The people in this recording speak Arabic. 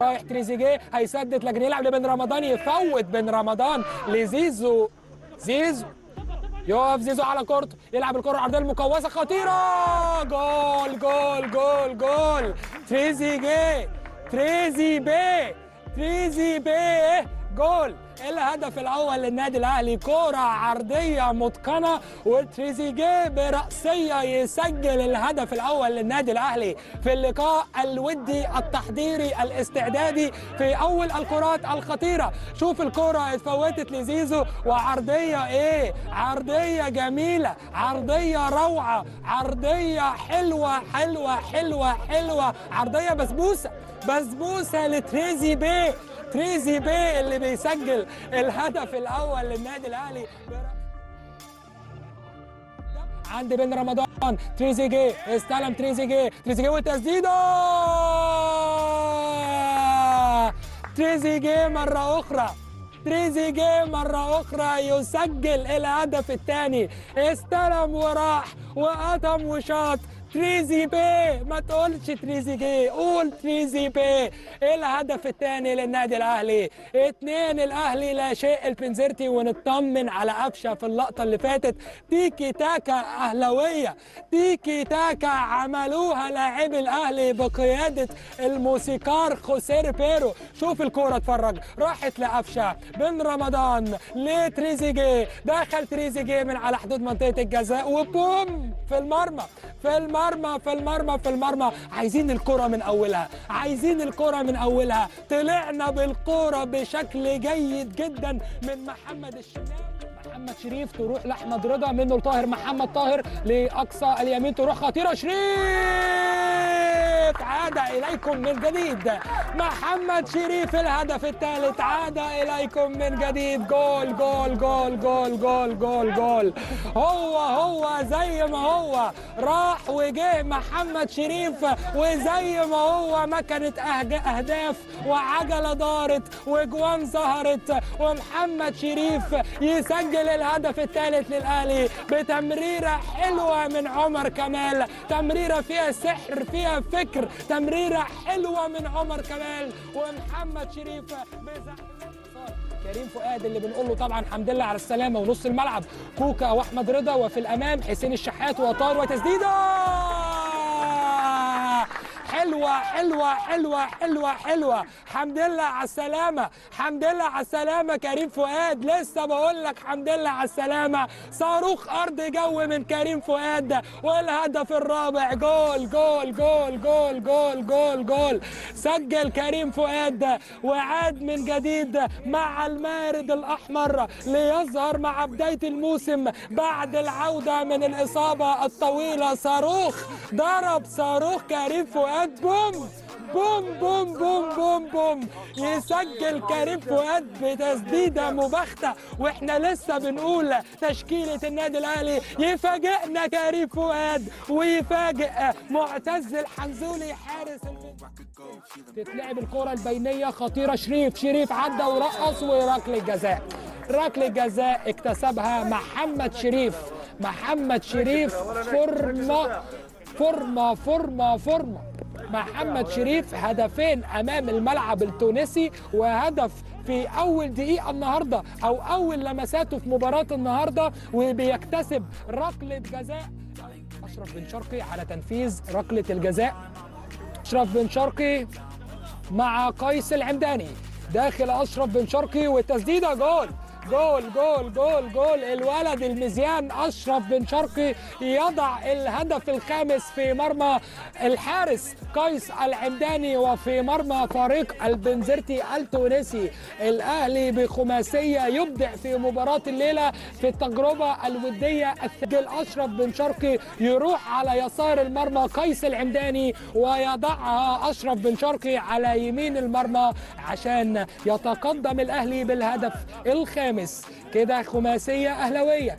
رايح تريزيجيه هيسدد لكن يلعب لبن رمضان، يفوت بن رمضان لزيزو. زيزو يقف زيزو على كورته، يلعب الكره العرضيه المقوسه خطيره، جول جول جول جول. تريزيجيه، تريزي بيه جول. الهدف الاول للنادي الاهلي، كوره عرضيه متقنه وتريزيجيه براسيه يسجل الهدف الاول للنادي الاهلي في اللقاء الودي التحضيري الاستعدادي في اول الكرات الخطيره. شوف الكوره اتفوتت لزيزو وعرضيه ايه، عرضيه جميله، عرضيه روعه، عرضيه حلوه حلوه حلوه حلوه، عرضيه بسبوسه لتريزيجيه. تريزيجيه اللي بيسجل الهدف الاول للنادي الاهلي عند بن رمضان. تريزيجيه استلم، تريزيجيه والتسديده، تريزيجيه مرة أخرى يسجل الهدف الثاني. استلم وراح وقطم وشاط. تريزيجيه، ما تقولش تريزيجيه، قول تريزيجيه. الهدف الثاني للنادي الاهلي، 2 الاهلي لا شيء البنزرتي. ونطمن على قفشه في اللقطه اللي فاتت، تيكي تاكا اهلاويه، تيكي تاكا عملوها لاعبي الاهلي بقياده الموسيقار خوسيه بيرو. شوف الكوره، اتفرج، راحت لقفشه، بن رمضان لتريزيجيه، دخل تريزيجيه من على حدود منطقه الجزاء وبوم في المرمى. عايزين الكرة من أولها، طلعنا بالكرة بشكل جيد جدا من محمد شريف، تروح لأحمد رضا، منه لطاهر، محمد طاهر لأقصى اليمين، تروح خطيرة، شريف عاد إليكم من جديد. محمد شريف الهدف الثالث، عاد إليكم من جديد. جول جول جول جول جول جول جول. هو زي ما هو راح وجه محمد شريف، وزي ما هو ما كانت أهداف وعجلة دارت وجوان ظهرت، ومحمد شريف يسجل الهدف الثالث للأهلي بتمريرة حلوة من عمر كمال، تمريرة فيها سحر فيها فكر، تمريرة حلوة من عمر كمال ومحمد شريف كريم فؤاد اللي بنقول له طبعا الحمد لله على السلامة. ونص الملعب كوكا واحمد رضا، وفي الأمام حسين الشحات وطار وتسديدة حلوة. حمد لله على السلامة كريم فؤاد، لسه بقول لك حمد لله على السلامة. صاروخ أرض جو من كريم فؤاد، والهدف الرابع جول جول جول جول جول جول جول. سجل كريم فؤاد وعاد من جديد مع المارد الأحمر ليظهر مع بداية الموسم بعد العودة من الإصابة الطويلة. ضرب صاروخ كريم فؤاد، بوم يسجل كريم فؤاد بتسديده مباغته. واحنا لسه بنقول تشكيله النادي الاهلي، يفاجئنا كريم فؤاد ويفاجئ معتز الحنزولي حارس. تتلعب الكره البينيه خطيره، شريف عدى ورقص، وركله جزاء اكتسبها محمد شريف. فورمه محمد شريف، هدفين امام الملعب التونسي، وهدف في اول دقيقه النهارده او اول لمساته في مباراه النهارده، وبيكتسب ركله جزاء. اشرف بن شرقي على تنفيذ ركله الجزاء، اشرف بن شرقي مع قيس العمداني، داخل اشرف بن شرقي والتسديده، جول جول جول جول جول. الولد المزيان اشرف بن شرقي يضع الهدف الخامس في مرمى الحارس قيس العمداني وفي مرمى فريق البنزرتي التونسي. الاهلي بخماسيه يبدع في مباراه الليله في التجربه الوديه. السجل اشرف بن شرقي يروح على يسار المرمى قيس العمداني، ويضعها اشرف بن شرقي على يمين المرمى عشان يتقدم الاهلي بالهدف الخامس. كده خماسيه اهلاويه.